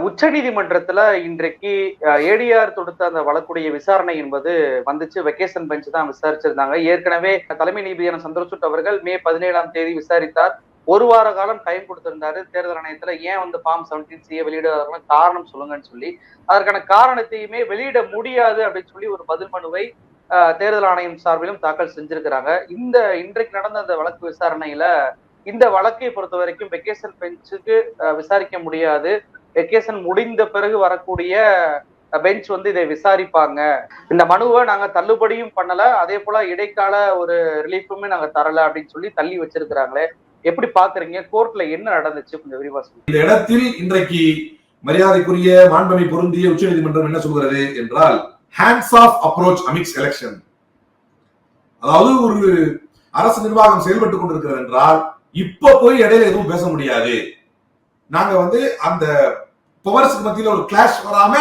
உச்ச நீதிமன்றத்துல இன்றைக்கு ஏடிஆர் தொடுத்த அந்த வழக்குடைய விசாரணை என்பது வந்துச்சு. வெக்கேஷன் பெஞ்ச் தான் விசாரிச்சிருந்தாங்க. ஏற்கனவே தலைமை நீதிபதியான சந்திரசூட் அவர்கள் மே 17ஆம் தேதி விசாரித்தார். ஒரு வார காலம் டைம் கொடுத்திருந்தாரு தேர்தல் ஆணையத்துல. ஏன் வந்து ஃபார்ம் 17C வெளியிடாத காரணம் சொல்லுங்கன்னு சொல்லி, அதற்கான காரணத்தையுமே வெளியிட முடியாது அப்படின்னு சொல்லி ஒரு பதில் மனுவை தேர்தல் ஆணையம் சார்பிலும் தாக்கல் செஞ்சிருக்கிறாங்க. இன்றைக்கு நடந்த அந்த வழக்கு விசாரணையில இந்த வழக்கை பொறுத்த வரைக்கும் வெக்கேஷன் பெஞ்சுக்கு விசாரிக்க முடியாது. வெக்கேஷன் முடிந்த பிறகு வரக்கூடிய பெஞ்ச் வந்து இதை விசாரிப்பாங்க. இந்த மனுவை நாங்க தள்ளுபடியும் பண்ணல, அதே போல இடைக்கால ஒரு ரிலீஃபுமே நாங்க தரல அப்படின்னு சொல்லி தள்ளி வச்சிருக்கிறாங்களே. எப்படி பாக்குறீங்க? கோர்ட்ல என்ன நடந்துச்சு கொஞ்சம் விரிவா சொல்லுங்க. இந்த இடத்தில் இன்றைக்கு மரியாதைக்குரிய மாண்புமை பொருந்திய உச்ச நீதிமன்றம் என்ன சொல்கிறது என்றால், ஹேண்ட்ஸ் ஆஃப் அப்ரோச் அமிக்ஸ் எலெக்ஷன். அதாவது ஒரு அரசு நிர்வாகம் செயல்பட்டுக் கொண்டிருக்கிறது என்றால் இப்ப போய் இடையில எதுவும் பேச முடியாது. நாங்க வந்து அந்த பவர்ஸ்க்கு மத்தியில ஒரு கிளாஷ் வராம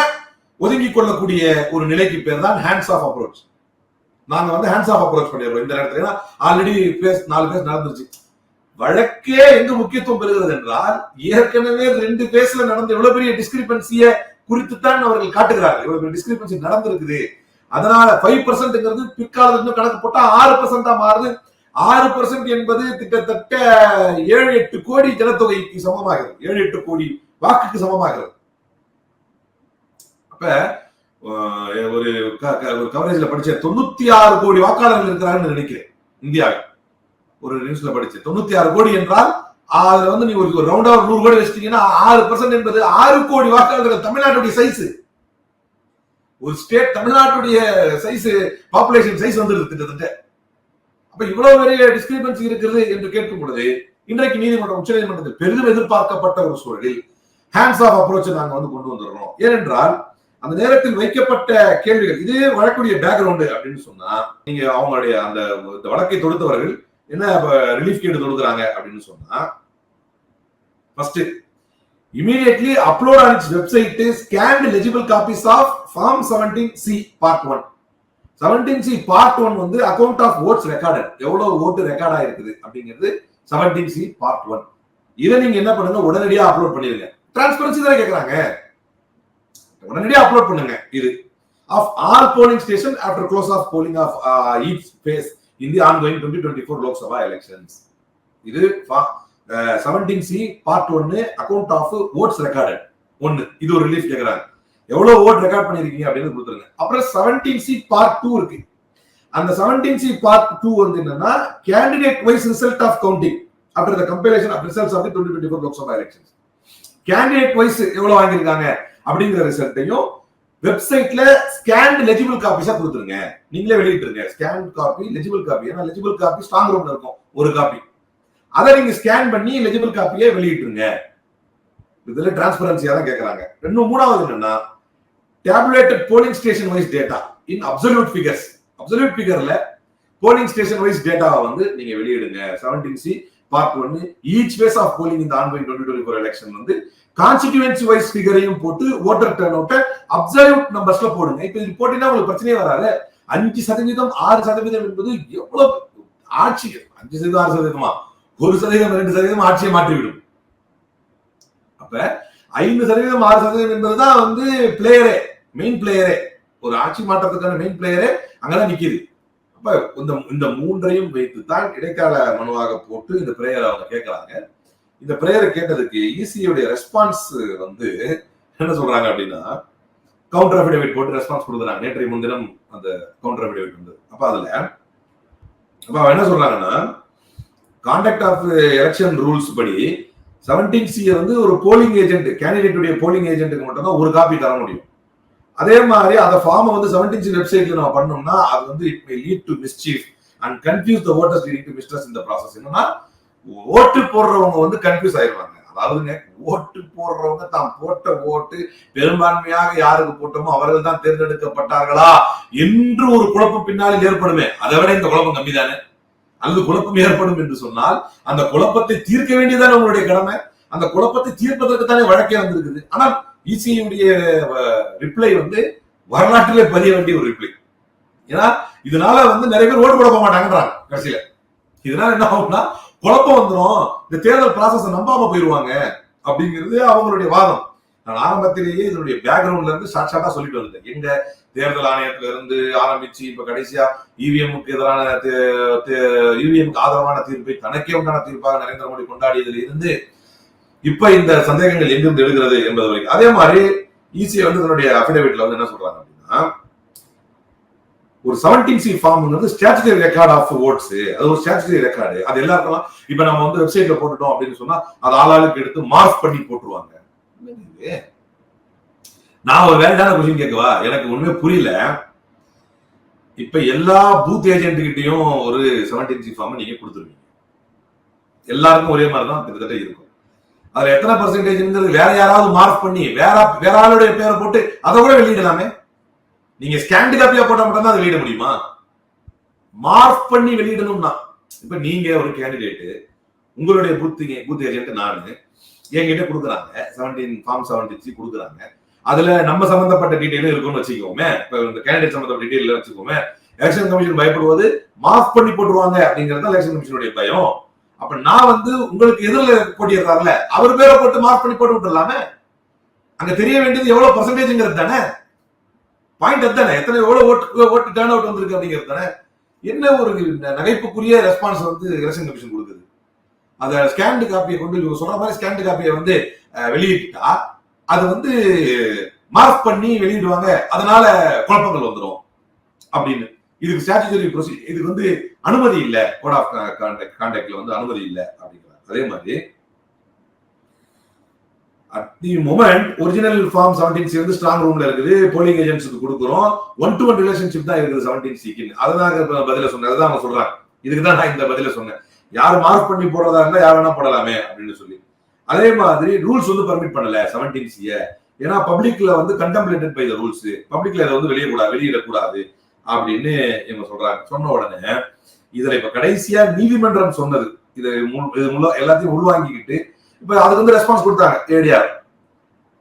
ஒதுங்கி கொள்ளக்கூடிய ஒரு நிலைக்கு பேர் தான் ஹேண்ட்ஸ் ஆஃப் அப்ரோச். நாங்க வந்து ஹேண்ட்ஸ் ஆஃப் அப்ரோச் பண்ணிடுறோம் இந்த நேரத்துல. ஆல்ரெடி 4 பேஸ் நடந்துருச்சு. வழக்கே எங்க முக்கியத்துவம் பெறுகிறது என்றால், ஏற்கனவே 2 பேஸ்ல நடந்த இவ்வளவு பெரிய டிஸ்கிரிபன்சிய குறித்து தான் அவர்கள் காட்டுகிறார்கள். இவ்வளவு பெரிய டிஸ்கிரிபன்சி நடந்திருக்குது, அதனால 5% பிற்காலத்துல கணக்கு போட்டா 6% மாறுது. 6% என்பது கிட்டத்தட்ட 7-8 கோடி ஜனத்தொகைக்கு சமமாகிறது, 7-8 கோடி வாக்குக்கு சமமாகிறது. அப்ப ஒரு கவரேஜ்ல படிச்ச 96 கோடி வாக்காளர்கள் இருக்கிறார்கள் நினைக்கிறேன் இந்தியாவில். ஒரு நியூஸ்ல படிச்சு 96 கோடி என்றால் அதுல வந்து நீ ஒரு ரவுண்டா 100 கோடி வச்சிட்டீங்கன்னா 6% என்பது 6 கோடி வாக்காளர்கள். தமிழ்நாட்டுடைய சைஸ், ஒரு ஸ்டேட் தமிழ்நாட்டுடைய சைஸ், பாப்புலேஷன் சைஸ் வந்துருக்கு கிட்டத்தட்ட. அப்ப இவ்வளவு பெரிய டிஸ்கிரிபன்சி இருக்கிறது என்று கேட்கும் பொழுது, இன்றைக்கு நீதிமன்றம் உச்ச நீதிமன்றத்தில் பெரிதும் எதிர்பார்க்கப்பட்ட ஒரு சூழலில் ஹேண்ட்ஸ் ஆஃப் அப்ரோச் நாங்க வந்து கொண்டு வந்துடுறோம். ஏனென்றால் அந்த நேரத்தில் வைக்கப்பட்ட கேள்விகள், இது வழக்குடைய பேக்ரவுண்டு அப்படின்னு சொன்னா, நீங்க அவங்களுடைய அந்த வழக்கை தொடுத்தவர்கள் என்ன ரிலீஃப் கேடு தொடுக்கிறாங்க அப்படின்னு சொன்னா, first immediately upload on its website scanned legible copies of form 17C part 1. 17C part 1 வந்து அக்கவுண்ட் ஆஃப் votes recorded, எவ்வளவு ஓட்டு ரெக்கார்ட் ஆயிருக்குது அப்படிங்கிறது 17C part 1. இதை நீங்க என்ன பண்ணுங்க, உடனடியா அப்லோட் பண்ணிருங்க. டிரான்ஸ்பரன்சி தான் கேக்குறாங்க, உடனடியா அப்லோட் பண்ணுங்க. இது of all polling station after close of polling of each phase in the ongoing 2024 Lok Sabha elections. இது 17C part 1 account of votes recorded 1. இது ஒரு ரிலீஃப் கேக்குறாங்க. எவ்வளவு ஓட் ரெக்கார்ட் பண்ணிருக்கீங்க அப்படின்னு கொடுத்துருங்க. அப்புறம் 17C part 2 இருக்கு. அந்த 17C part 2 வந்து என்னன்னா, candidate wise result of counting after the compilation of results of the 2024 Lok Sabha elections. Candidate wise எவ்வளவு வாங்கிருக்காங்க அப்படிங்கிற ரிசல்ட்டையும் வெப்சைட்ல ஸ்கேன்ட் லெஜிபிள் காப்பிஸா கொடுத்துருங்க. நீங்களே வெளியிட்டுருங்க. Scan copy, legible copy. ஏன்னா லெஜிபிள் காப்பி ஸ்ட்ராங் ரூம்ல இருக்கும் ஒரு காப்பி, அதை நீங்க ஸ்கேன் பண்ணி லெஜிபிள் காப்பியை வெளியிட்டுருங்க. இதுல டிரான்ஸ்பரன்சியா தான் கேக்குறாங்க. மூணாவது என்னன்னா, tabulated polling station wise data in absolute figures. Absolute figureல polling station wise data வந்து நீங்க வெளியிடுங்க. 17C part 1 each phase of polling in the ongoing 2024 election வந்து constituency wise figureயும் போட்டு voter turnout absolute numbersல போடுங்க. இப்போ இது போட்டினா உங்களுக்கு பிரச்சனையே வராது. 5% 6% என்பது எவ்வளவு ஆட்சி, 5% 6%மா 1% 2% ஆட்சியை மாற்றிவிடும். அப்ப 5% 6% என்பதுதான் வந்து பிளேயரே, மெயின் பிளேயரே, ஒரு ஆட்சி மாற்றத்துக்கான மெயின் பிளேயரே அங்கதான் நிக்குது. அப்ப இந்த மூன்றையும் வைத்து தான் இடைக்கால மனுவாக போட்டு இந்த பிரேயரை அவங்க கேட்கறாங்க. இந்த பிரேயரை கேட்டதுக்கு இசியுடைய ரெஸ்பான்ஸ் வந்து என்ன சொல்றாங்க அப்படின்னா, கவுண்டர் அஃபிடேவிட் போட்டு ரெஸ்பான்ஸ் கொடுக்குறாங்க. நேற்றைய முன்தினம் அந்த கவுண்டர் அஃபிடேவிட் வந்து, அப்ப அதுல அப்ப என்ன சொல்றாங்கன்னா, கான்டக்ட் ஆஃப் எலெக்ஷன் ரூல்ஸ் படி 17C வந்து ஒரு போலிங் ஏஜென்ட், கேண்டிடேட்டுடைய போலிங் ஏஜென்ட்டுக்கு மட்டும் தான் ஒரு காப்பி தர முடியும். அதே மாதிரி அந்த ஃபார்மை வந்து 17C வெப்சைட்ல நம்ம பண்ணோம்னா அது வந்து it may lead to mischief and confuse the voters leading to mistrust in the process. என்னன்னா, ஓட்டு போடுறவங்க வந்து கன்ஃபியூஸ் ஆயிடுவாங்க. அதாவதுங்க, ஓட்டு போடுறவங்க தாம் போட்ட ஓட்டு பெரும்பான்மையாக யாருக்கு போட்டோமோ அவர்கள் தான் தேர்ந்தெடுக்கப்பட்டார்களா என்று ஒரு குழப்பம் பின்னாளில் ஏற்படுமே. அதை விட இந்த குழப்பம் கம்மி தானே. அல்லது குழப்பம் ஏற்படும் என்று சொன்னால் அந்த குழப்பத்தை தீர்க்க வேண்டியதான உங்களுடைய கடமை. அந்த குழப்பத்தை தீர்ப்பதற்கு தானே வழக்கே வந்திருக்குது. ஆனால் இசியுடைய ரிப்ளை வந்து வரலாற்றிலே பதிய வேண்டிய ஒரு ரிப்ளை. ஏன்னா இதனால வந்து நிறைய பேர் ஓட்டு போட போக மாட்டாங்கன்றாங்க. கடைசியில இதனால என்ன ஆகும்னா, குழப்பம் வந்துடும், இந்த தேர்தல் ப்ராசஸ் நம்பாம போயிருவாங்க அப்படிங்கிறது அவங்களுடைய வாதம். நான் ஆரம்பத்திலேயே இதனுடைய பேக்ரவுண்ட்ல இருந்து ஷார்ட்டா சொல்லிட்டு வந்தேன். எங்க தேர்தல் ஆணையத்துல இருந்து ஆரம்பிச்சு இப்ப கடைசியா இவிஎம்க்கு எதிரான இவிஎம்க்கு ஆதரவான தீர்ப்பை தனக்கே உண்டான தீர்ப்பாக நரேந்திர மோடி கொண்டாடியதுல இருந்து இப்ப இந்த சந்தேகங்கள் எங்கிருந்து எழுகிறது என்பது வரைக்கும். அதே மாதிரி ஈஸியா வந்து தன்னுடைய அபிடேவிட்ல வந்து என்ன சொல்றாங்க அப்படின்னா, ஒரு 17C ஃபார்ம்ங்கிறது ஸ்டாச்சுட்டரி ரெக்கார்ட் ஆஃப் ஓட்ஸ். அது ஒரு ஸ்டாச்சுட்டரி ரெக்கார்டு. அது எல்லாருக்கும் இப்ப நம்ம வந்து வெப்சைட்ல போட்டுட்டோம் அப்படின்னு சொன்னா அது ஆளாளுக்கு எடுத்து மார்க் பண்ணி போட்டுருவாங்க. நான் ஒரு வேலையான கொஸ்டின் கேட்கவா? எனக்கு ஒண்ணுமே புரியல. இப்ப எல்லா பூத் ஏஜென்ட் கிட்டையும் ஒரு 17C ஃபார்ம் நீங்க கொடுத்துருவீங்க. எல்லாருக்கும் ஒரே மாதிரி தான் கிட்டத்தட்ட இருக்கும். அதுல எத்தனை பர்சன்டேஜ் வேற யாராவது மார்க் பண்ணி வேற ஆளுடைய பேரை போட்டு அதை கூட வெளியிடலாமே. நீங்க ஸ்கேண்ட் காப்பியா போட்டா மட்டும் தான் அதை வெளியிட முடியுமா? மார்க் பண்ணி வெளியிடணும்னா இப்ப நீங்க ஒரு கேண்டிடேட், உங்களுடைய பூத் ஏஜென்ட் நானு என்கிட்ட கொடுக்குறாங்க 17C கொடுக்குறாங்க. அதுல நம்ம சம்பந்தப்பட்ட டீடைலும் இருக்கும்னு வச்சுக்கோமே. இப்ப இந்த கேண்டிடேட் சம்பந்தப்பட்ட டீடைல் வச்சுக்கோமே. எலெக்ஷன் கமிஷன் பயப்படுவது மார்க் பண்ணி போட்டுருவாங்க அப்படிங்கறது எலெக்ஷன் கமிஷனுடைய பயம். அப்ப நான் வந்து உங்களுக்கு எதிரில் போட்டிடுறாருல அவர் பேரை போட்டு மார்க் பண்ணி போட்டு விட்டுலாமே. அங்க தெரிய வேண்டியது எவ்வளவு பர்சன்டேஜ்ங்கிறது தானே பாயிண்ட். அதுதானே எத்தனை எவ்வளவு ஓட்டு டர்ன் அவுட் வந்திருக்கு அப்படிங்கிறது தானே. என்ன ஒரு நகைப்புக்குரிய ரெஸ்பான்ஸ் வந்து எலெக்ஷன் கமிஷன் கொடுக்குது. அத ஸ்கேண்ட் காப்பியை கொண்டு சொல்ற மாதிரி ஸ்கேண்ட் காப்பியை வந்து வெளியிட்டா அது வந்து மார்க் பண்ணி வெளியிடுவாங்க, அதனால குழப்பங்கள் வந்துடும் அப்படின்னு. இதுக்கு ஸ்டாச்சுட்டரி ப்ரொசீஜர், இதுக்கு வந்து அனுமதி இல்ல, கோட் ஆஃப் கான்டாக்ட்ல வந்து அனுமதி இல்ல அப்படிங்கிறாங்க. அதே மாதிரி at the moment original form 17C வந்து ஸ்ட்ராங் ரூம்ல இருக்குது, போலிங் ஏஜென்ட்ஸ்க்கு கொடுக்குறோம். 1-to-1 ரிலேஷன்ஷிப் தான் இருக்குது 17Cக்கு. அதான் பதில சொன்னேன். அதுதான் அவங்க சொல்றாங்க. இதுக்கு தான் நான் இந்த பதில சொன்னேன். யார் மார்க் பண்ணி போடுறதா இருந்தா யார் வேணா போடலாமே அப்படின்னு சொல்லி. அதே மாதிரி ரூல்ஸ் வந்து பர்மிட் பண்ணல 17C. ஏன்னா பப்ளிக்ல வந்து கண்டெம்ப்ளேட்டட் பை த ரூல்ஸ். பப்ளிக்ல இதை வந்து வெளியிடக்கூடாது அப்படின்னு இவங்க சொல்றாங்க. சொன்ன உடனே இதுல இப்ப கடைசியா நீதிமன்றம் சொன்னது இது எல்லாத்தையும் உள்வாங்கிக்கிட்டு இப்ப அதுக்கு வந்து ரெஸ்பான்ஸ் கொடுத்தாங்க ஏடிஆர்.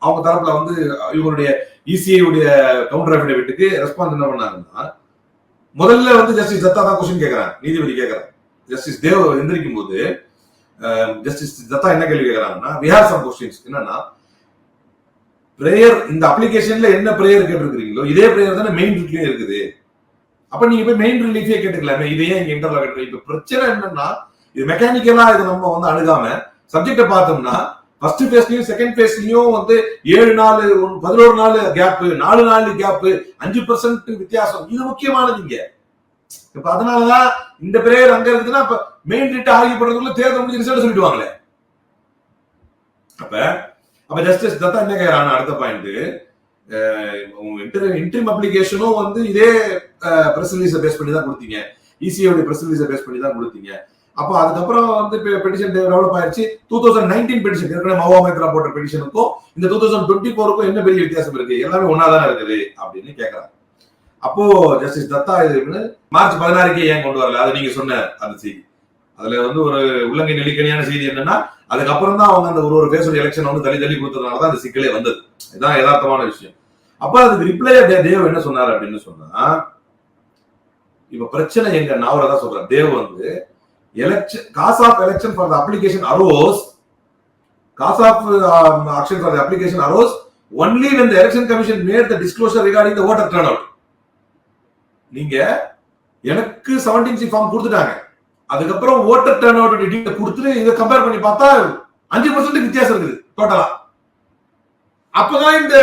அவங்க தரப்புல வந்து இவங்களுடைய இசிஐ உடைய கவுண்டர் அஃபிடேவிட்டுக்கு ரெஸ்பான்ஸ் என்ன பண்ணாங்கன்னா, முதல்ல வந்து ஜஸ்டிஸ் தத்தா தான் கொஸ்டின் கேட்கறாங்க, நீதிபதி கேட்கறாங்க. ஜஸ்டிஸ் தேவ் எந்திரிக்கும் போது ஜஸ்டிஸ் தத்தா என்ன கேள்வி கேட்கறாங்கன்னா, we have some questions. என்னன்னா, பிரேயர் இந்த அப்ளிகேஷன்ல என்ன பிரேயர் கேட்டிருக்கீங்களோ இதே பிரேயர் தானே மெயின் ரிலீஃப்லயும் இருக்குது. அப்ப நீங்க போய் மெயின் ரிலீஃபே கேட்டுக்கலாமே, இதையே இங்க இன்டர்வல் கேட்டு. இப்ப பிரச்சனை என்னன்னா, இது மெக்கானிக்கலா இதை நம்ம வந்து அணுகாம சப்ஜெக்ட பார்த்தோம்னா ஃபர்ஸ்ட் ஃபேஸ்லயும் செகண்ட் ஃபேஸ்லயும் வந்து 7 நாள் 11 நாள் கேப், 4 நாள் கேப், 5% வித்தியாசம். இது முக்கியமானது இங்க. இப்ப அதனாலதான் இந்த பிரேயர் அங்க இருக்குதுன்னா இப்ப மெயின் ரிட் ஆர்கியூ பண்றதுக்குள்ள தேர்தல் முடிஞ்சு ரிசல்ட் சொல்லிடுவாங்களே. அப்ப ஜஸ்டிஸ் தத்தா என்ன கேக்குறாங்க, அடுத்த பாயிண்ட், இன்ட்ரீம் அப்ளிகேஷனும் வந்து இதே பிரஸ் ரிலீஸை பேஸ் பண்ணி தான் கொடுத்தீங்க, இசிஐ பிரஸ் ரிலீஸை பேஸ் பண்ணி தான் கொடுத்தீங்க. அப்ப அதுக்கப்புறம் வந்து பெட்டிஷன் டெவலப் ஆயிடுச்சு. 2019 பெட்டிஷன், ஏற்கனவே மவா மைத்ரா போட்ட பெட்டிஷனுக்கும் இந்த 2024க்கும் என்ன பெரிய வித்தியாசம் இருக்கு, எல்லாமே ஒன்னாதானே இருக்குது அப்படின்னு கேட்கறாங்க. அப்போ ஜஸ்டிஸ் தத்தா இது மார்ச் 16க்கே ஏன் கொண்டு வரல, அது நீங்க சொன்ன அந்த செய்தி. அதுல வந்து ஒரு உள்ளங்கை நெல்லிக்கனியான செய்தி என்னன்னா, அதுக்கப்புறம் தான் அவங்க அந்த ஒரு பேசுற எலெக்ஷன் வந்து தள்ளி கொடுத்ததுனாலதான் அந்த சிக்கலே வந்தது. இதுதான் யதார்த்தமான விஷயம். அப்ப அதுக்கு ரிப்ளை தேவ் என்ன சொன்னாரு அப்படின்னு சொன்னா, இப்ப பிரச்சனை எங்க, நான் அவரை சொல்றேன். தேவ் வந்து cause of election for the application arose, cause of action for the application arose only when the election commission made the disclosure regarding the voter turnout. நீங்க எனக்கு 17C ஃபார்ம் கொடுத்துட்டாங்க, அதுக்கப்புறம் voter turnout டீடைல் கொடுத்துட்டு இதை compare பண்ணி பார்த்தா 5% வித்தியாசம் இருக்குது டோட்டலா. அப்பதான் இந்த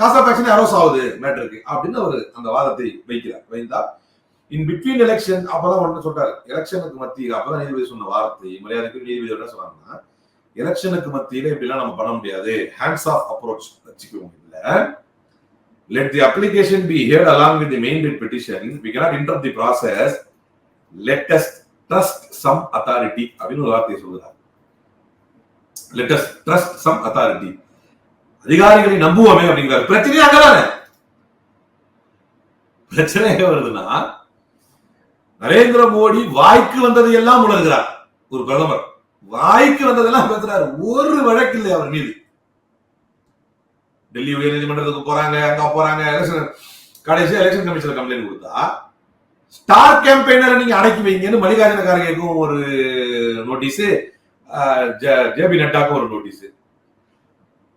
cause of action arose ஆகுது மேட்டருக்கு அப்படின்னு ஒரு அந்த வாதத்தை வைத்தா இன் பிட்வீன் எலெக்ஷன். அப்பதான் ஒன்று சொல்றாரு, எலெக்ஷனுக்கு மத்தியில். அப்பதான் நீதிபதி சொன்ன வார்த்தை, மரியாதைக்கு நீதிபதி என்ன சொன்னாங்கன்னா, எலெக்ஷனுக்கு மத்தியில இப்படி எல்லாம் நம்ம பண்ண முடியாது, ஹேண்ட்ஸ் ஆஃப் அப்ரோச் வச்சுக்குவோம். இல்ல, let the application be heard along with the main writ petition, we cannot interrupt the process, let us trust some authority அப்படின்னு ஒரு வார்த்தையை சொல்றாரு. let us trust some authority, அதிகாரிகளை நம்புவோமே அப்படிங்கிறார். பிரச்சனை அங்கதானே. பிரச்சனை எங்க வருதுன்னா, நரேந்திர மோடி வாய்க்கு வந்ததை எல்லாம் உணர்கிறார். ஒரு பிரதமர் வாய்க்கு வந்ததெல்லாம் பேசுறாரு, ஒரு வழக்கு இல்லை அவர் மீது. டெல்லி உயர் நீதிமன்றத்துக்கு போறாங்க, அங்க போறாங்க, கடைசி எலெக்ஷன் கமிஷன் கம்ப்ளைண்ட் கொடுத்தா ஸ்டார் கேம்பெயினரை நீங்க அடக்கி வைங்கன்னு மல்லிகார்ஜுன கார்கேக்கும் ஒரு நோட்டீஸ், ஜேபி நட்டாக்கும் ஒரு நோட்டீஸ்.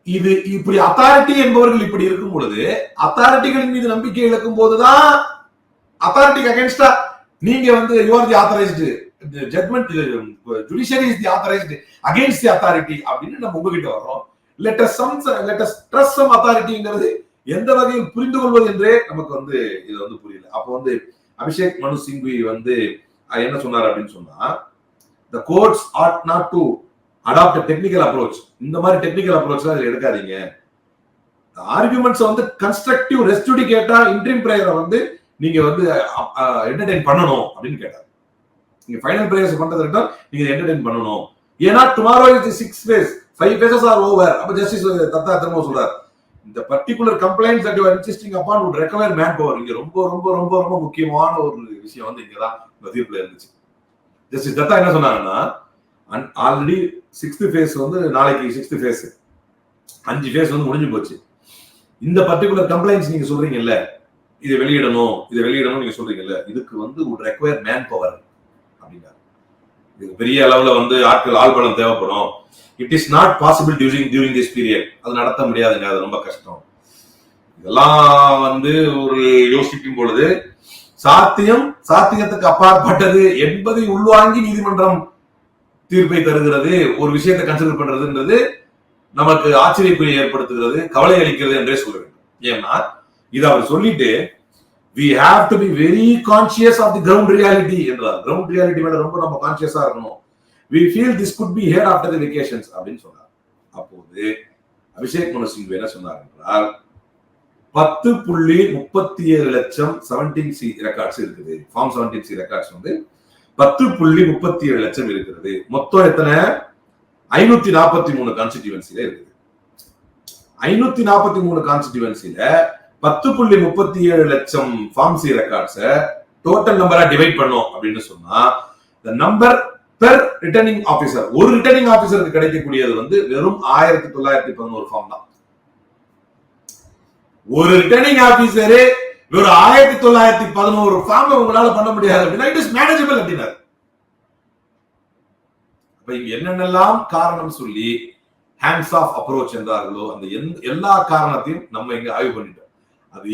இது இப்படி அத்தாரிட்டி என்பவர்கள் இப்படி இருக்கும் பொழுது அத்தாரிட்டிகளின் மீது நம்பிக்கை இழக்கும் போதுதான் அத்தாரிட்டிக்கு அகைன்ஸ்டா நீங்க வந்து you are the authorised judgment, judiciary is the authorised against the authority அப்படின்னு நம்ம உங்ககிட்ட வர்றோம். லெட் அஸ் ட்ரஸ்ட் சம் அத்தாரிட்டிங்கிறது எந்த வகையில் புரிந்து கொள்வது என்றே நமக்கு வந்து இது வந்து புரியல. அப்போ வந்து அபிஷேக் மனு சிங்வி வந்து என்ன சொன்னார் அப்படின்னு சொன்னா, the courts ought not to adopt a technical approach. இந்த மாதிரி டெக்னிக்கல் அப்ரோச்லாம் இதுல எடுக்காதீங்க. ஆர்குமெண்ட்ஸ் வந்து கன்ஸ்ட்ரக்டிவ் ரெஸ்டிடிகேட்டா இன்ட்ரீம் பிரேயரை வந்து நீங்க வந்து என்டர்டெயின் பண்ணணும் அப்படின்னு கேட்டார். நீங்க ஃபைனல் பிரேயர்ஸ் பண்றதுக்கு நீங்க என்டர்டெயின் பண்ணணும். ஏன்னா tomorrow is 6 days, 5 phases are over. அப்ப ஜஸ்டிஸ் தத்தா திரும்ப சொல்றார், இந்த particular complaints that you are insisting upon would require man power. இங்க ரொம்ப ரொம்ப ரொம்ப ரொம்ப முக்கியமான ஒரு விஷயம் வந்து இங்கதான் தீர்ப்புல இருந்துச்சு. ஜஸ்டிஸ் தத்தா என்ன சொன்னாங்கன்னா, ஆல்ரெடி 6th phase வந்து நாளைக்கு 6th phase, 5 phase வந்து முடிஞ்சு போச்சு. இந்த பர்டிகுலர் கம்ப்ளைண்ட்ஸ் நீங்க சொல்றீங்கல்ல, இதை வெளியிடணும் நீங்க சொல்றீங்கல்ல, இதுக்கு வந்து வுட் ரெக்வயர் மேன் பவர் அப்படின்னா, இது பெரிய அளவுல வந்து ஆள்பலம் தேவைப்படும். It is not possible during this period. அது நடத்த முடியாதுங்க, அது ரொம்ப கஷ்டம். இதெல்லாம் வந்து ஒரு யோசிக்கும் பொழுது சாத்தியத்துக்கு அப்பாற்பட்டது என்பதை உள்வாங்கி நீதிமன்றம் தீர்ப்பை தருகிறது, ஒரு விஷயத்தை கன்சிடர் பண்றதுன்றது நமக்கு ஆச்சரியக்குறி ஏற்படுத்துகிறது, கவலை அளிக்கிறது என்றே சொல்ல வேண்டும். ஏன்னா இதை அவர் சொல்லிட்டு we have to be very conscious of the ground reality என்றார். கிரவுண்ட் ரியாலிட்டி மேல ரொம்ப நம்ம கான்சியஸா இருக்கணும். we feel this could be here after the vacations அப்படின்னு சொன்னார். அப்போது அபிஷேக் மனு சிங்வி என்ன சொன்னார் என்றால், 10.37 லட்சம் 17C ரெக்கார்ட்ஸ் இருக்குது. ஃபார்ம் 17C ரெக்கார்ட்ஸ் வந்து 10.37 லட்சம் இருக்கிறது. மொத்தம் எத்தனை? 543 கான்ஸ்டிடியூவன்சில இருக்குது. 543 கான்ஸ்டிடியூவன்சில 10.37 லட்சம் ஃபார்ம் சி ரெக்கார்ட்ஸ் டோட்டல் நம்பரா டிவைட் பண்ணோம் அப்படின்னு சொன்னா, the number per returning officer, ஒரு ரிட்டர்னிங் ஆபீசருக்கு கிடைக்கக்கூடியது வந்து வெறும் 1911 ஃபார்ம் தான். ஒரு ரிட்டர்னிங் ஆபீசரே ஒரு 1911 ஃபார்ம் உங்களால பண்ண முடியாது அப்படின்னா இட் இஸ் மேனேஜபிள் அப்படின்னாரு. அப்ப இங்க என்னென்னலாம் காரணம் சொல்லி ஹேண்ட்ஸ் ஆஃப் அப்ரோச் என்றார்களோ அந்த எல்லா காரணத்தையும் நம்ம இங்க ஆய்வு பண்ணிட்டோம். அது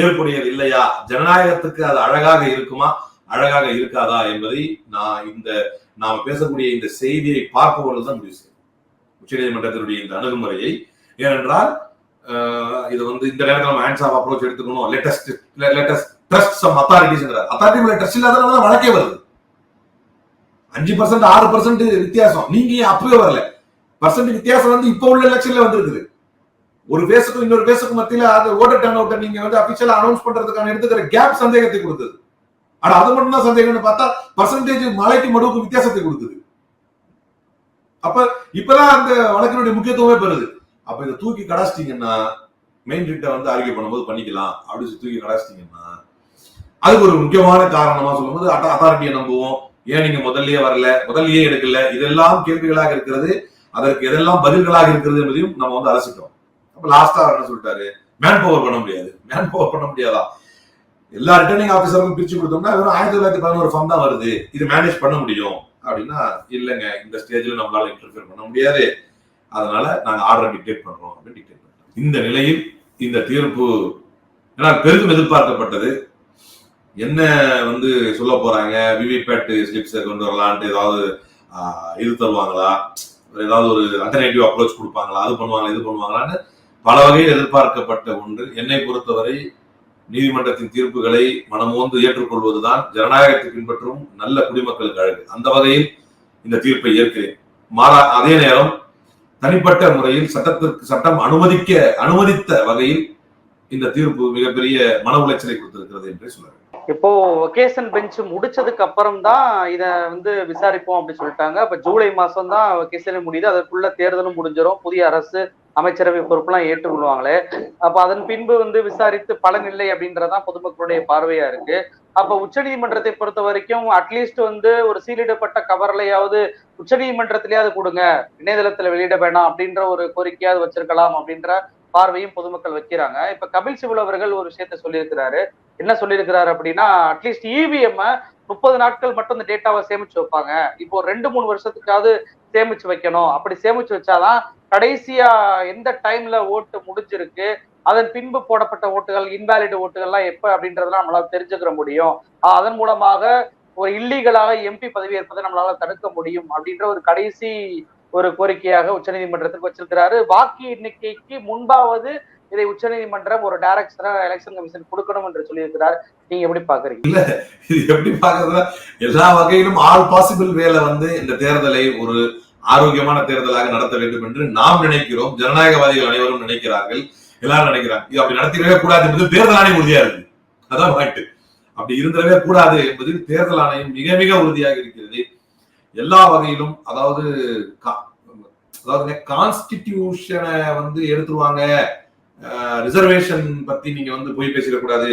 ஏற்புடையது இல்லையா, ஜனநாயகத்துக்கு அது அழகாக இருக்குமா, அழகாக இருக்காதா என்பதை நாம பேசக்கூடிய இந்த செய்தியை பார்ப்பவர்கள் தான் முடிவு செய்யும், உச்சநீதிமன்றத்தினுடைய இந்த அணுகுமுறையை. ஏனென்றால் இது வந்து இந்த நேரத்தில் நம்ம ஹேண்ட்ஸ் ஆஃப் அப்ரோச் எடுத்துக்கணும், லேட்டஸ்ட் ட்ரஸ்ட் சம் அத்தாரிட்டிஸ்ங்கிறார். அத்தாரிட்டி மேல ட்ரஸ்ட் இல்லாதனால வழக்கே வருது. 5% 6% வித்தியாசம், நீங்க அப்பவே வரல. பர்சன்ட் வித்தியாசம் வந்து இப்ப உள்ள எலெக்ஷன்ல வந்திருக்குது. ஒரு பேசுக்கும் இன்னொரு பேசுக்கும் மத்தியில அது ஓட்டர் டர்ன் அவுட் நீங்க வந்து அபிஷியலா அனௌன்ஸ் பண்றதுக்கான எடுத்துக்கிற கேப் சந்தேகத்தை கொடுத்தது. ஆனா அது மட்டும் தான் சந்தேகம்னு பார்த்தா பர்சன்டேஜ் மலைக்கு மடுவுக்கு வித்தியாசத்தை கொடுக்குது. அப்ப இப்பதான் அந்த வழக்கினுடைய முக்கியத்துவமே பெறுது. அப்ப இதை தூக்கி கடாச்சிட்டீங்கன்னா, மெயின் ரிட்ட வந்து ஆர்கியூ பண்ணும்போது பண்ணிக்கலாம் அப்படின்னு தூக்கி கடாச்சிட்டீங்கன்னா, அதுக்கு ஒரு முக்கியமான காரணமா சொல்லும்போது அத்தாரிட்டியை நம்புவோம், ஏன் நீங்க முதல்லயே எடுக்கல, இதெல்லாம் கேள்விகளாக இருக்கிறது. அதற்கு எதெல்லாம் பதில்களாக இருக்கிறது என்பதையும் நம்ம வந்து அலசிட்டோம். அப்ப லாஸ்டா என்ன சொல்லிட்டாரு, மேன் பவர் பண்ண முடியாதா, எல்லா ரிட்டர்னிங் ஆபீசருக்கும் பிரிச்சு கொடுத்தோம்னா வெறும் 1911 ஃபார்ம் தான் வருது, இது மேனேஜ் பண்ண முடியும் அப்படின்னா, இல்லங்க இந்த ஸ்டேஜ்ல நம்மளால இன்டர்ஃபியர் பண்ண முடியாது, அதனால நாங்க ஆர்டர் டிக்டேட் பண்றோம் அப்படின்னு டிக்டேட் பண்றோம். இந்த நிலையில் இந்த தீர்ப்பு பெரிதும் எதிர்பார்க்கப்பட்டது. என்ன வந்து சொல்ல போறாங்க, விவிபேட் ஸ்லிப்ஸை கொண்டு வரலான்ட்டு ஏதாவது இது தருவாங்களா, ஏதாவது ஒரு அல்டர்னேட்டிவ் அப்ரோச் கொடுப்பாங்களா, அது பண்ணுவாங்களா இது பண்ணுவாங்களான்னு பல வகையில் எதிர்பார்க்கப்பட்ட ஒன்று. என்னை பொறுத்தவரை நீதிமன்றத்தின் தீர்ப்புகளை மனமோந்து ஏற்றுக்கொள்வதுதான் ஜனநாயகத்தை பின்பற்றும் நல்ல குடிமக்களுக்கு அழகு. அந்த வகையில் இந்த தீர்ப்பை ஏற்கிறேன். அதே நேரம் தனிப்பட்ட முறையில் சட்டம் அனுமதித்த வகையில் இந்த தீர்ப்பு மிகப்பெரிய மன உளைச்சலை கொடுத்திருக்கிறது என்றே சொல்லுவேன். இப்போ வெகேஷன் பெஞ்ச் முடிச்சதுக்கு அப்புறம் தான் இத வந்து விசாரிப்போம் அப்படின்னு சொல்லிட்டாங்க. அப்ப ஜூலை மாசம் தான் வெகேஷன் முடியுது, அதற்குள்ள தேர்தலும் முடிஞ்சிடும், புதிய அரசு அமைச்சரவை பொறுப்பெல்லாம் ஏற்றுக்கொள்வாங்களே. அப்ப அதன் பின்பு வந்து விசாரித்து பலன் இல்லை அப்படின்றதான் பொதுமக்களுடைய பார்வையா இருக்கு. அப்ப உச்சநீதிமன்றத்தை பொறுத்த வரைக்கும் அட்லீஸ்ட் வந்து ஒரு சீலிடப்பட்ட கவர்லையாவது உச்சநீதிமன்றத்திலேயாவது கொடுங்க, இணையதளத்துல வெளியிட வேணாம் அப்படின்ற ஒரு கோரிக்கையாவது வச்சிருக்கலாம் அப்படின்ற பார்வையும் பொதுமக்கள் வைக்கிறாங்க. இப்ப கபில் சிபல் அவர்கள் ஒரு விஷயத்த சொல்லியிருக்கிறாரு. என்ன சொல்லியிருக்கிறாரு அப்படின்னா, அட்லீஸ்ட் இவிஎம் 30 நாட்கள் மட்டும் இந்த டேட்டாவை சேமிச்சு வைப்பாங்க. இப்போ 2-3 வருஷத்துக்காவது சேமிச்சு வைக்கணும். அப்படி சேமிச்சு வச்சாதான் கடைசியா எந்த டைம்ல ஓட்டு முடிஞ்சிருக்கு, அதன் பின்பு போடப்பட்ட ஓட்டுகள், இன்வாலிட் ஓட்டுகள்லாம் எப்ப அப்படின்றதெல்லாம் நம்மளால தெரிஞ்சுக்கிற முடியும். அதன் மூலமாக ஒரு இல்லீகலாக எம்பி பதவி ஏற்பதை நம்மளால தடுக்க முடியும் அப்படின்ற ஒரு கடைசி ஒரு கோரிக்கையாக உச்சநீதிமன்றத்துக்கு வச்சிருக்கிறாரு. வாக்கு எண்ணிக்கைக்கு முன்பாவது இதை உச்சநீதிமன்றம் ஒரு டைரக்ஷனா எலெக்ஷன் கமிஷன் கொடுக்கணும் என்று சொல்லியிருக்கிறார். நீங்க எப்படி பாக்குறீங்க? இல்ல, இது எப்படி பாக்குறதுன்னா, எல்லா வகையிலும் ஆல் பாசிபிள் வேலை இந்த தேர்தலை ஒரு ஆரோக்கியமான தேர்தலாக நடத்த வேண்டும் என்று நாம் நினைக்கிறோம். ஜனநாயகவாதிகள் அனைவரும் நினைக்கிறார்கள், எல்லாரும் நினைக்கிறாங்க. இது அப்படி நடத்திடவே கூடாது என்பது தேர்தல் ஆணையம் உறுதியா இருக்கு. அதான் பாயிண்ட். அப்படி இருந்தவே கூடாது என்பது தேர்தல் ஆணையம் மிக மிக உறுதியாக இருக்கிறது. எல்லா வகையிலும் அதாவது கான்ஸ்டிடியூஷனை எடுத்துருவாங்க, ரிசர்வேஷன் பத்தி நீங்க போய் பேசிடக்கூடாது,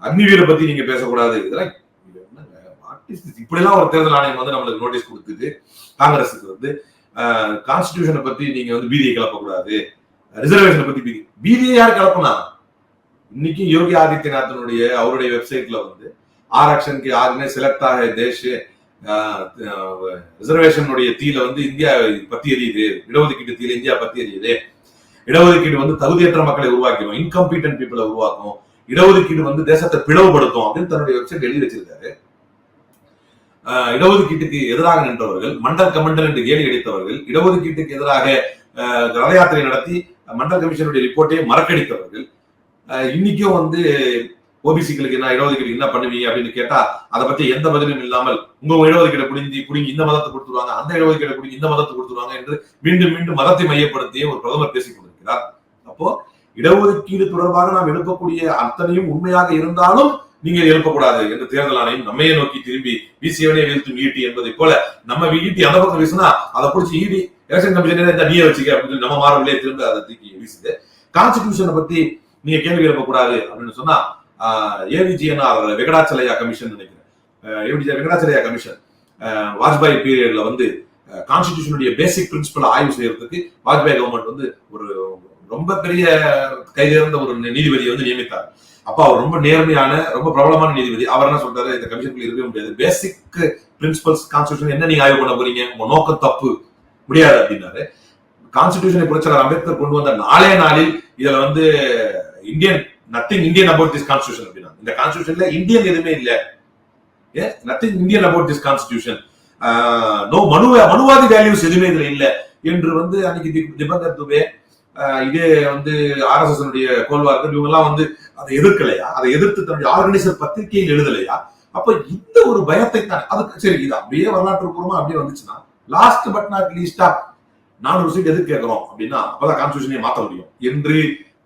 அக்னிவீரை பத்தி நீங்க பேசக்கூடாது. இதெல்லாம் இப்படி எல்லாம் ஒரு தேர்தல் ஆணையம் நம்மளுக்கு நோட்டீஸ் கொடுத்துட்டு காங்கிரஸுக்கு கான்ஸ்டிடியூஷனை பத்தி நீங்க பீதியை கிளப்பக்கூடாது, ரிசர்வேஷனை பத்தி பீதியை யார் கிளப்பினா? இன்னைக்கு யோகி ஆதித்யநாதனுடைய அவருடைய வெப்சைட்ல ஆரக்ஷன் கே ஆக்னே செலக்ட் ஆக தேஷ் ரிசர்வேஷனுடைய தீல இந்தியா பத்தி எரியுது, இடஒதுக்கீட்டு தீல இந்தியா பத்தி எரியுது. இடஒதுக்கீடு தகுதியற்ற மக்களை உருவாக்கணும், இன்கம்பீட்டன்ட் பீப்புளை உருவாக்கும், இடஒதுக்கீடு தேசத்தை பிளவுபடுத்தும் அப்படின்னு தன்னுடைய வெப்சைட் எழுதி வச்சிருக்காரு. இடஒதுக்கீட்டுக்கு எதிராக நின்றவர்கள், மண்டல் கமண்டல் என்று கேலி அடித்தவர்கள், இடஒதுக்கீட்டுக்கு எதிராக ரத யாத்திரை நடத்தி மண்டல் கமிஷனுடைய ரிப்போர்ட்டை மறக்கடித்தவர்கள், இன்னைக்கும் ஓபிசிகளுக்கு என்ன இடஒதுக்கீடு என்ன பண்ணுவீங்க அப்படின்னு கேட்டா அதை பத்தி எந்த பதிலும் இல்லாமல் உங்க இடஒதுக்கீடு புடிங்கி இந்த மதத்தை கொடுத்துருவாங்க, அந்த இடஒதுக்கீடு புடிங்கி இந்த மதத்தை கொடுத்துருவாங்க என்று மீண்டும் மீண்டும் மதத்தை மையப்படுத்திய ஒரு பிரதமர் பேசிக் கொண்டிருக்கிறார். அப்போ இடஒதுக்கீடு தொடர்பாக நாம் எழுப்பக்கூடிய அத்தனையும் உண்மையாக இருந்தாலும் நீங்க எழுப்பக்கூடாது என்று தேர்தல் ஆணையம் நம்மையே நோக்கி திரும்பி வீசியவனே வீழ்த்தும் ஈட்டி என்பதை போல நம்ம ஈட்டி அந்த பக்கம் வீசினா அதை பிடிச்சி ஈடி எலெக்ஷன் கமிஷன் இந்த நீய வச்சுக்க அப்படின்னு நம்ம மாறவில்லையே திரும்ப அதை தூக்கி வீசுது. கான்ஸ்டிடியூஷனை பத்தி நீங்க கேள்வி எழுப்பக்கூடாது அப்படின்னு சொன்னா ஏவிஜிஎன்ஆர் வெங்கடாச்சலையா கமிஷன் நினைக்கிறேன், வெங்கடாச்சலையா கமிஷன் வாஜ்பாய் பீரியட்ல கான்ஸ்டிடியூஷனுடைய பேசிக் பிரின்சிபல் ஆய்வு செய்யறதுக்கு வாஜ்பாய் கவர்மெண்ட் ஒரு ரொம்ப பெரிய கைதேர்ந்த ஒரு நீதிபதியை நியமித்தார். அப்ப அவர் ரொம்ப நேர்மையான ரொம்ப பிரபலமான நீதிபதி. அவர் என்ன சொல்றாரு, இந்த கமிஷனுக்குள்ள இருக்கவே முடியாது, பேசிக் பிரின்சிபல்ஸ் கான்ஸ்டிடியூஷன் என்ன நீங்க ஆய்வு பண்ண போறீங்க, உங்க நோக்கம் தப்பு, முடியாது அப்படின்னாரு. கான்ஸ்டிடியூஷனை புரட்சியாளர் அம்பேத்கர் கொண்டு வந்த நாளே நாளில் இதுல Indian nothing Indian about this constitution அப்படின்னா, இந்த கான்ஸ்டிடியூஷன்ல இந்தியன் எதுவுமே இல்ல, nothing Indian about this constitution, no மனுவாதி வேல்யூஸ் எதுவுமே இதுல இல்ல என்று அன்னைக்கு திபங்கர் துபே இதே RSS கோல்வார்கள் இவங்க எல்லாம் அதை எதிர்க்கலையா, அதை எதிர்த்து தன்னுடைய ஆர்கனைசர் பத்திரிகையில் எழுதலையா? அப்ப இந்த ஒரு பயத்தை தான் அதுக்கு சரி இது அப்படியே வரலாற்று பூர்வமா அப்படியே வந்துச்சுன்னா லாஸ்ட் பட் நாட் லீஸ்டா 400 சீட் எதுக்கு கேட்கிறோம் அப்படின்னா அப்பதான் கான்ஸ்டிடியூஷனை மாற்ற முடியும் என்று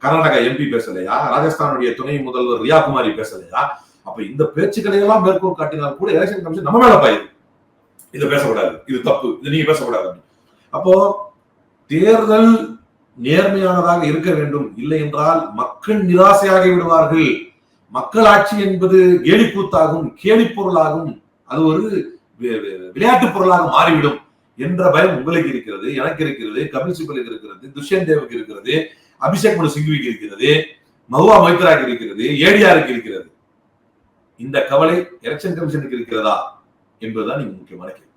கர்நாடகா எம்பி பேசலையா, ராஜஸ்தானுடைய துணை முதல்வர் ரியா குமாரி பேசலையா? அப்ப இந்த பேச்சுக்களை எல்லாம் மேற்கோள் காட்டினால் கூட எலெக்ஷன் கமிஷன் நம்ம மேல பாயுது, இதை பேசக்கூடாது, இது தப்பு, இது நீங்க பேசக்கூடாது. அப்போ தேர்தல் நேர்மையானதாக இருக்க வேண்டும், இல்லை என்றால் மக்கள் நிராசையாகி விடுவார்கள். மக்களாட்சி என்பது கேலிக்கூத்தாகும், கேலி பொருளாகும், அது ஒரு விளையாட்டு பொருளாக மாறிவிடும் என்ற பயம் உங்களுக்கு இருக்கிறது, எனக்கு இருக்கிறது, கபில் சிபலுக்கு இருக்கிறது, துஷ்யந்த் தேவுக்கு இருக்கிறது, அபிஷேக் மனு சிங்விக்கு இருக்கிறது, மஹுவா மொய்த்ராக்கு இருக்கிறது, ஏடிஆருக்கு இருக்கிறது. இந்த கவலை எலெக்ஷன் கமிஷனுக்கு இருக்கிறதா என்பதுதான் நீங்க முக்கியமான கேள்வி.